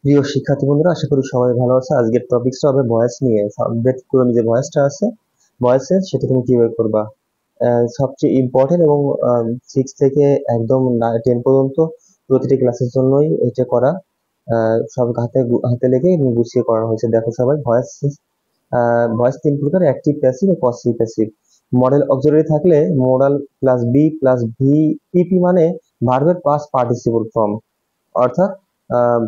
প্রিয় শিক্ষার্থী বন্ধুরা, আশা করি সবাই ভালো আছে। আজকের টপিকসটা হবে ভয়েস নিয়ে। ব্যতিক্রমী যে ভয়েসটা আছে, ভয়েসের সেটা তুমি কিভাবে করবা। সবচেয়ে ইম্পর্টেন্ট এবং 6 থেকে একদম 10 পর্যন্ত প্রতিটি ক্লাসের জন্যই এটা করা। সব হাতে হাতে লেগে গুছিয়ে করানো হয়েছে। দেখো সবাই, ভয়েস 3 প্রকার: অ্যাক্টিভ, প্যাসিভ ও পসিভ প্যাসিভ। মডেল অক্সিলারি থাকলে modal plus be plus V PP মানে ভার্বের পাস্ট পার্টিসিপল ফর্ম, অর্থাৎ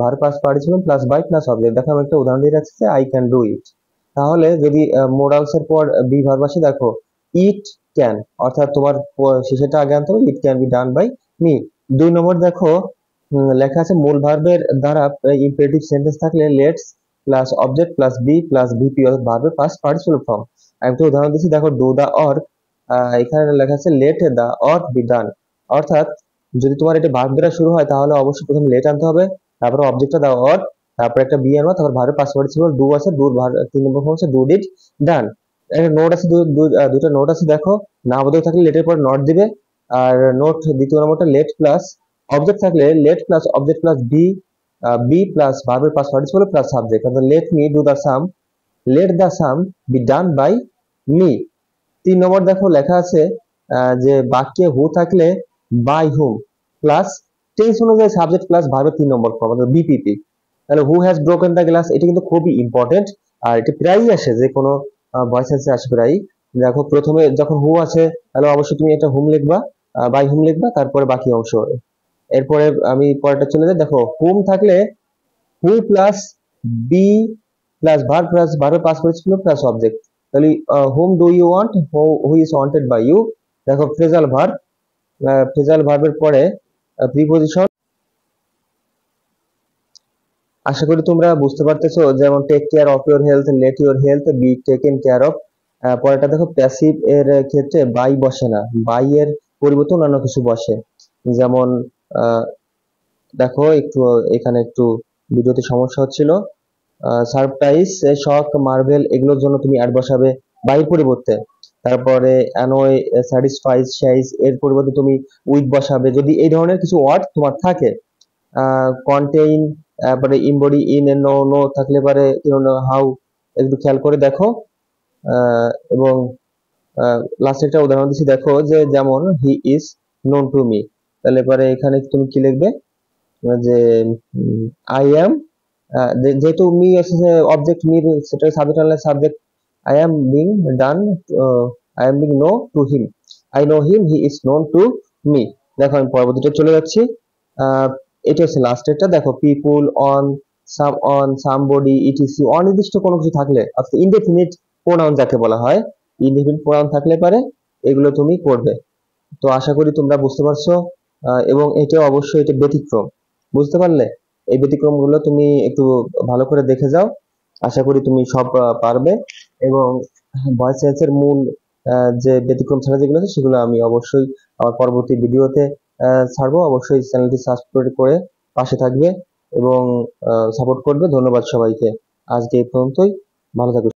verb past participle plus by plus object. দেখো আমি একটা উদাহরণ দিয়ে রাখছি যে আই ক্যান ডু ইট। তাহলে যদি মোডালস এর পর বি ভার্ব আসে, দেখো ইট ক্যান, অর্থাৎ তোমার শেষেরটা আগে আনতে হবে, it can be done by me. 2 নম্বর দেখো লেখা আছে মূল ভার্বের দ্বারা ইম্পেরেটিভ সেন্টেন্স থাকলে let's plus object plus be plus VP, অর্থাৎ ভার্বের পাস্ট পার্টিসিপল ফর্ম। আমি একটা উদাহরণ দিচ্ছি, দেখো ডু দা অর, এখানে লেখা আছে let the or be done. অর্থাৎ যদি তোমার এটা ভার্ব দ্বারা শুরু হয় তাহলে অবশ্যই প্রথমে লেট আনতে হবে, তারপরে অবজেক্টটা দাও অর, তারপর একটা বি আনবা, তারপর ভার্বের পাস্ট পার্টিসিপল ডু আছে, ডুর ভার্ব 3 নম্বর ফর্ম হচ্ছে ডু ডিড ডান। একটা নোট আছে, দুটো নোট আছে, দেখো নামবোধক থাকলে লেটের পর নট দিবে, আর নোট দ্বিতীয় নম্বরটা লেট প্লাস অবজেক্ট থাকলে let plus object plus be, be plus ভার্বের পাস্ট পার্টিসিপল প্লাস সাবজেক্ট, অর্থাৎ let me do the sum, let the sum be done by me. 3 number দেখো লেখা আছে যে বাক্যে হু থাকলে বাই হুম প্লাস টেন্স অনুযায়ী সাবজেক্ট প্লাস ভার্বের 3 নম্বর ফর্ম, অর্থাৎ বিপিপি। তাহলে who has broken the glass, এটা কিন্তু খুবই ইম্পর্টেন্ট, আর এটা প্রায়ই আসে, যে কোনো ভয়েস এন্সে আসে প্রায়ই। দেখো প্রথমে যখন হু আছে তাহলে অবশ্যই তুমি এটা হুম লিখবা, বাই হুম লিখবা, তারপরে বাকি অংশ। এরপরে আমি পরেরটা চলে যাই, দেখো হুম থাকলে who plus be plus verb plus ভার্বের পাস্ট পার্টিসিপল প্লাস অবজেক্ট। তাহলে whom do you want, who is wanted by you. দেখো ফ্রেজাল ভার্ব, ফ্রেজাল ভার্বের পরে প্রিপজিশন। আশা করি তোমরা বুঝতে পারতেছো, যেমন take care of your health, let your health be taken care of. পরেরটা দেখো প্যাসিভ এর ক্ষেত্রে বাই বসে না, বাই এর পরিবর্তে অন্যান্য কিছু বসে। যেমন আহ, দেখো একটু এখানে একটু ভিডিওতে সমস্যা হচ্ছিল। সারপ্রাইজ, শক, মার্ভেল এগুলোর জন্য তুমি অ্যাড বসাবে বাই পরিবর্তে। তারপরে অ্যানয়, স্যাটিসফাইজ, সাইজ এর পরিবর্তে তুমি উইথ বসাবে, যদি এই ধরনের কিছু ওয়ার্ড তোমার থাকে। কন্টেইন, তারপরে ইমবডি, ইন এ নো, নো থাকলে পারে হাউ, একটু খেয়াল করে দেখো। এবং লাস্ট একটা উদাহরণ দিচ্ছি, দেখো যে যেমন he is known to me, তাহলে পরে এখানে তুমি কি লিখবে যে আই এম, যেহেতু মি এসেছে অবজেক্ট, মি সেটা সাবজেক্ট আনলে subject, I am being done, I am being know to him, I know him, he is known to me. দেখো আমি পরবর্তীটা চলে যাচ্ছি। আহ, এটা হচ্ছে লাস্টেরটা, দেখো পিপুল, অন সামবডি, ইটিসি, অনির্দিষ্ট কোনো কিছু থাকলে, অর্থাৎ ইনডেফিনিট প্রোনাউন যাকে বলা হয়, ইনডেফিনিট প্রোনাউন থাকলে পারে এগুলো তুমি করবে। তো আশা করি তোমরা বুঝতে পারছো, এবং এটা অবশ্যই এটা ব্যতিক্রম, বুঝতে পারলে? এই ব্যতিক্রমগুলো তুমি একটু ভালো করে দেখে যাও, আশা করি তুমি সব পারবে। এবং ভয়েস এর মূল যে ব্যতিক্রম ছাড়া যেগুলো আছে সেগুলো আমি অবশ্যই আমার পরবর্তী ভিডিওতে ছাড়বো। অবশ্যই চ্যানেলটি সাবস্ক্রাইব করে পাশে থাকবে এবং সাপোর্ট করবে। ধন্যবাদ সবাইকে, আজকে এই পর্যন্তই, ভালো থাকবে।